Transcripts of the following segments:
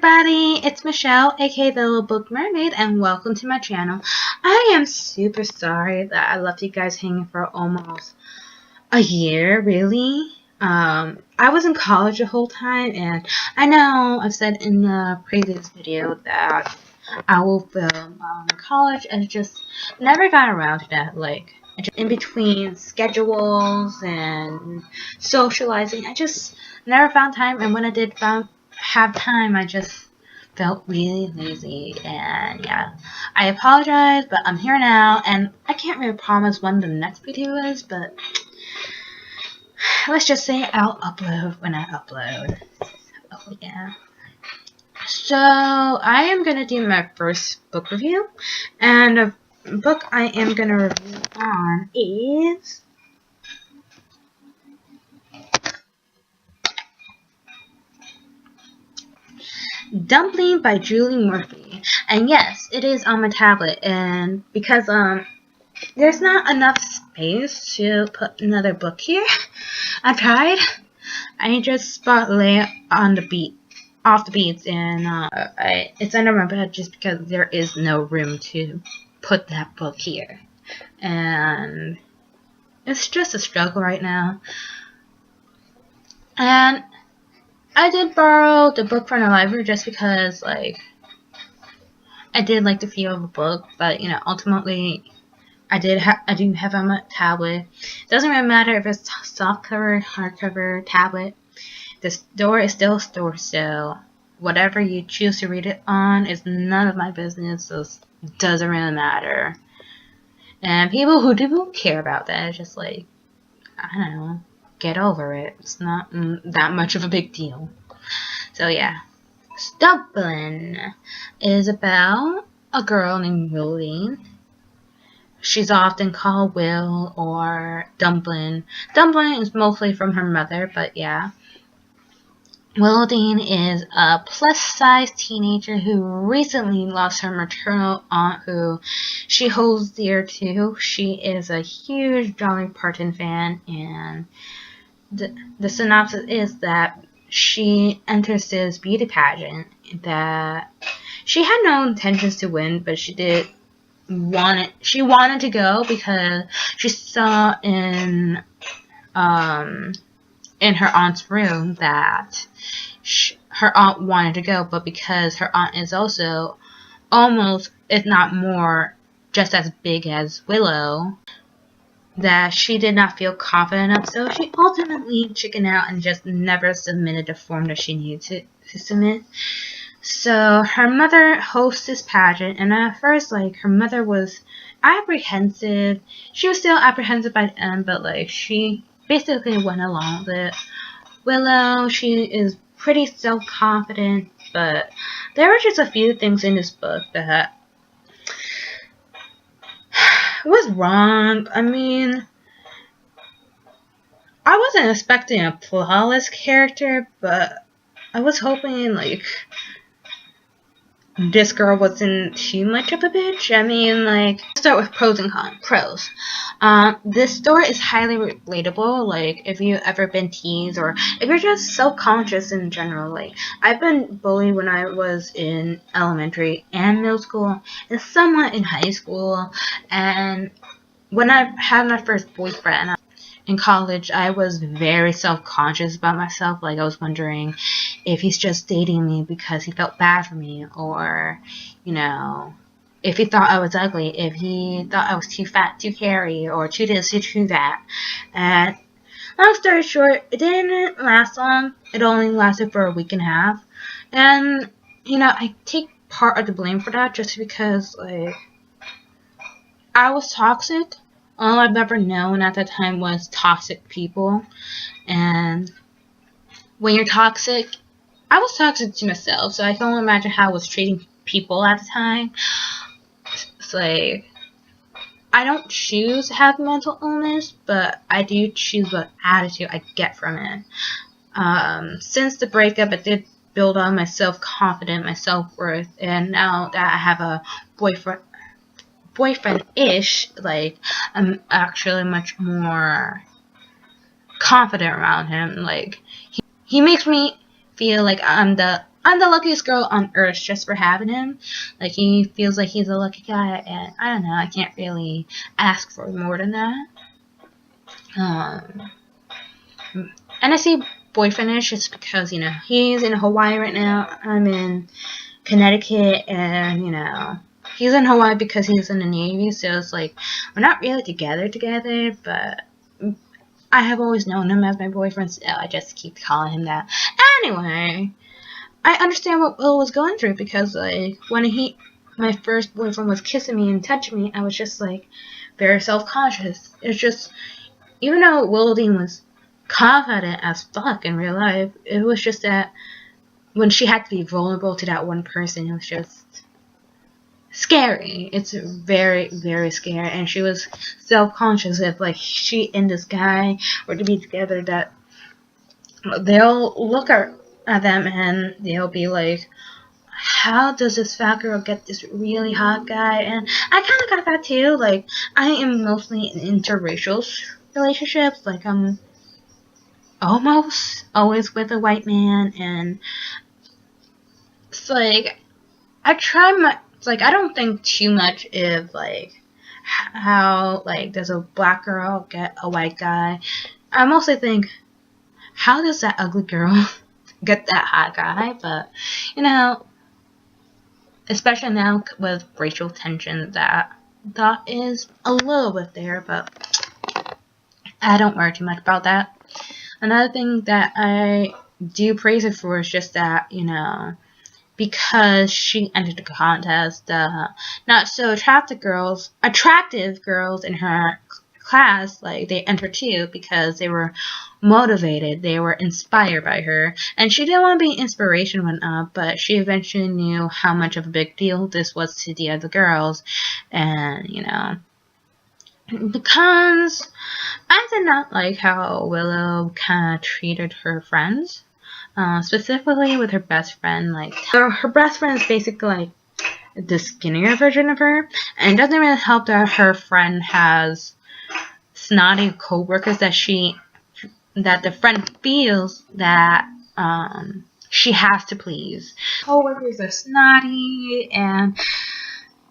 everybody, it's Michelle, aka the Little Book Mermaid, and welcome to my channel. I am super sorry that I left you guys hanging for almost a year, really. I was in college the whole time, and I know I've said in the previous video that I will film college, and just never got around to that. Like, in between schedules and socializing, I just never found time, and when I did have time, I just felt really lazy, and yeah, I apologize, but I'm here now, and I can't really promise when the next video is, but let's just say I'll upload when I upload. Oh yeah. So I am gonna do my first book review, and the book I am gonna review on is Dumplin by Julie Murphy. And yes, it is on my tablet, and because there's not enough space to put another book here, I tried. I just spotlight on the off the beats, and it's under my bed just because there is no room to put that book here, and it's just a struggle right now. And I did borrow the book from the library just because, like, I did like the feel of the book, but you know, ultimately, I do have on my tablet. It doesn't really matter if it's soft cover, hardcover, tablet. The store is still a store, so whatever you choose to read it on is none of my business, so it doesn't really matter. And people who do care about that are just like, I don't know, get over it. It's not that much of a big deal. So yeah, Dumplin is about a girl named Willie. She's often called Will or Dumplin. Dumplin is mostly from her mother, but yeah. Willdine is a plus-size teenager who recently lost her maternal aunt, who she holds dear to. She is a huge Dolly Parton fan, and the synopsis is that she enters this beauty pageant that she had no intentions to win, but she wanted to go because she saw in her aunt's room that her aunt wanted to go, but because her aunt is also almost, if not more, just as big as Willow, that she did not feel confident enough, so she ultimately chickened out and just never submitted the form that she needed to submit. So her mother hosts this pageant, and at first, like, her mother was apprehensive. She was still apprehensive by the end, but like, she basically went along with it. Willow, she is pretty self-confident, but there were just a few things in this book that was wrong. I mean, I wasn't expecting a flawless character, but I was hoping, like, this girl wasn't too much of a bitch. I mean, like, let's start with pros and cons. Pros. This story is highly relatable, like, if you've ever been teased, or if you're just self-conscious in general. Like, I've been bullied when I was in elementary and middle school, and somewhat in high school, and when I had my first boyfriend in college, I was very self-conscious about myself. Like, I was wondering if he's just dating me because he felt bad for me, or, you know, if he thought I was ugly, if he thought I was too fat, too hairy, or too this, too that. And long story short, it didn't last long. It only lasted for a week and a half. And, you know, I take part of the blame for that just because, like, I was toxic. All I've ever known at that time was toxic people. And when you're toxic, I was toxic to myself, so I can only imagine how I was treating people at the time. It's like, I don't choose to have mental illness, but I do choose what attitude I get from it. Since the breakup, I did build on my self-confidence, my self-worth, and now that I have a boyfriend-ish, like, I'm actually much more confident around him. Like, he makes me feel like I'm the I'm the luckiest girl on earth just for having him. Like, he feels like he's a lucky guy, and I don't know, I can't really ask for more than that. And I say boyfriendish just because, you know, he's in Hawaii right now. I'm in Connecticut, and, you know, he's in Hawaii because he's in the Navy, so it's like, we're not really together, but I have always known him as my boyfriend, so I just keep calling him that. Anyway, I understand what Will was going through, because, like, when my first boyfriend was kissing me and touching me, I was just, like, very self-conscious. It's just, even though Willoughby was confident as fuck in real life, it was just that when she had to be vulnerable to that one person, it was just scary. It's very, very scary. And she was self-conscious if, like, she and this guy were to be together, that they'll look at them and they'll be like, how does this fat girl get this really hot guy? And I kind of got that too. Like, I am mostly in interracial relationships. Like, I'm almost always with a white man, and it's like, I don't think too much if, like, how, like, does a black girl get a white guy. I mostly think, how does that ugly girl get that hot guy? But, you know, especially now with racial tension, that is a little bit there, but I don't worry too much about that. Another thing that I do praise her for is just that, you know, because she entered the contest, not so attractive girls in her class, like, they entered too, because they were motivated, they were inspired by her, and she didn't want to be inspiration when up, but she eventually knew how much of a big deal this was to the other girls. And, you know, because I did not like how Willow kind of treated her friends, specifically with her best friend. Like, her best friend is basically like the skinnier version of her, and it doesn't really help that her friend has snotty co-workers that the friend feels that she has to please. Co-workers are snotty, and,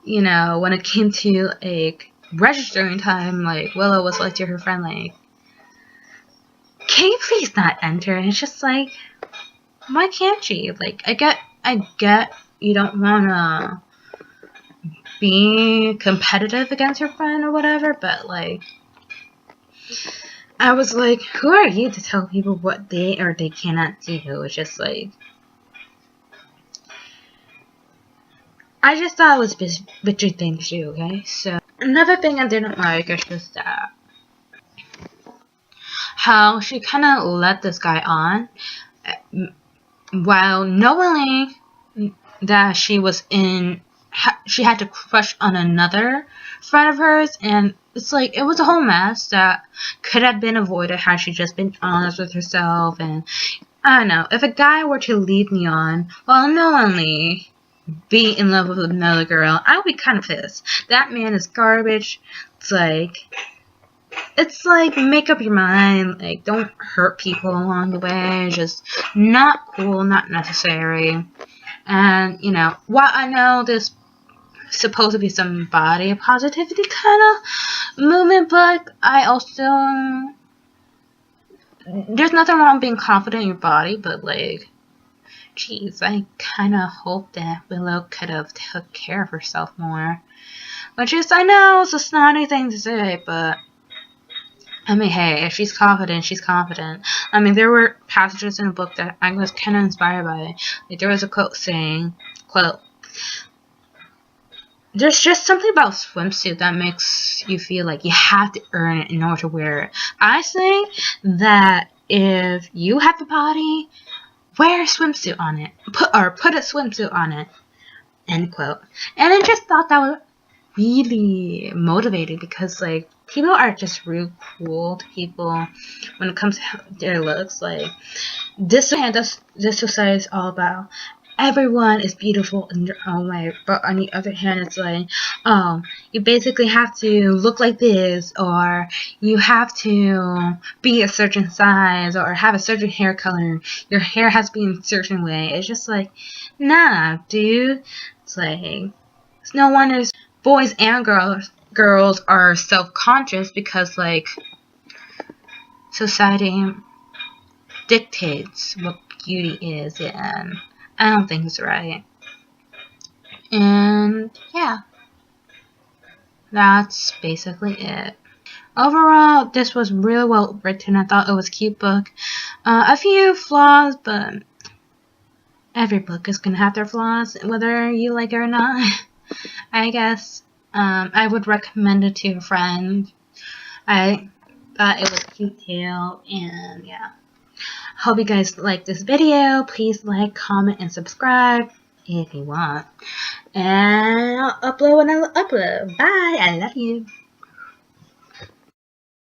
you know, when it came to, like, registering time, like, Willow was like to her friend, like, can you please not enter? And it's just like, why can't she? Like, I get you don't wanna be competitive against your friend or whatever, but, like, I was like, who are you to tell people what they or they cannot do? It's just like, I just thought it was bitchy thing to do, okay? So, another thing I didn't like is just that how she kind of let this guy on while knowing that she had to crush on another friend of hers, and it's like, it was a whole mess that could have been avoided had she just been honest with herself. And I don't know, if a guy were to lead me on while knowingly be in love with another girl, I would be kind of pissed. That man is garbage. It's like, make up your mind. Like, don't hurt people along the way. Just not cool, not necessary. And, you know, while I know this supposed to be some body positivity kind of movement, but I also, there's nothing wrong with being confident in your body, but, like, jeez, I kind of hope that Willow could have took care of herself more. Which is, I know it's a snotty thing to say, but I mean, hey, if she's confident, she's confident. I mean, there were passages in the book that I was kind of inspired by. Like, there was a quote saying, there's just something about swimsuit that makes you feel like you have to earn it in order to wear it. I say that if you have the body, wear a swimsuit on it. Put a swimsuit on it. End quote. And I just thought that was really motivating, because, like, people are just real cruel to people when it comes to their looks. Like, this society is all about everyone is beautiful in their own way, but on the other hand, it's like, oh, you basically have to look like this, or you have to be a certain size, or have a certain hair color, your hair has to be in a certain way. It's just like, nah, dude. It's like, it's no wonder boys and girls are self-conscious, because like society dictates what beauty is, and I don't think it's right. And yeah, that's basically it. Overall, this was really well written. I thought it was a cute book. A few flaws, but every book is gonna have their flaws, whether you like it or not. I guess I would recommend it to a friend. I thought it was a cute tale, and yeah. Hope you guys like this video. Please like, comment, and subscribe if you want. And I'll upload when I upload. Bye. I love you.